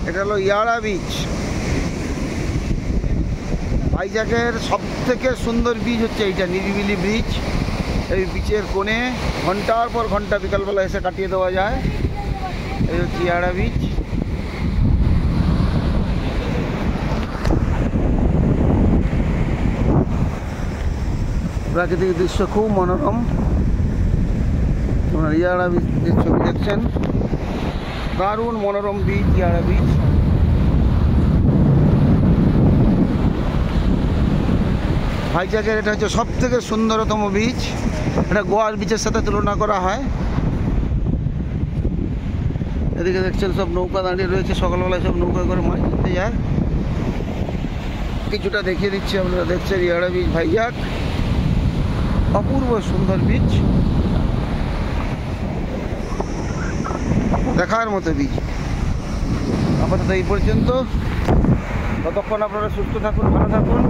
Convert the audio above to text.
এটা হলো ইয়ারা বিচ। ভাইজ্যাগের সব থেকে সুন্দর বিচ হচ্ছে এইটা, নিরিবিলি ব্রিজ। এই বিচের কোণে ঘন্টার পর ঘন্টা বিকালবেলা এসে কাটিয়ে দেওয়া যায়। এই হচ্ছে ইয়ারা বিচ। প্রাকৃতিক দৃশ্য খুব মনোরম। আপনার ইয়ারা বিচের ছবি দেখছেন, দারুণ মনোরম বিচ ইয়ারা বিচ। ভাইজ্যাগের এটা হচ্ছে সব থেকে সুন্দরতম বিচ। এটা গোয়ার বিচের সাথে তুলনা করা হয়। এদিকে দেখছেন সব নৌকা দাঁড়িয়ে রয়েছে, সকালবেলায় সব নৌকা করে মাছ ধরতে যায়। কিছুটা দেখিয়ে দিচ্ছি, আপনারা দেখছেন ইয়ারা বিচ ভাইজ্যাগ, অপূর্ব সুন্দর বিচ, দেখার মতো বিচ। আপাতত এই পর্যন্ত। ততক্ষণ আপনারা সুস্থ থাকুন, ভালো থাকুন।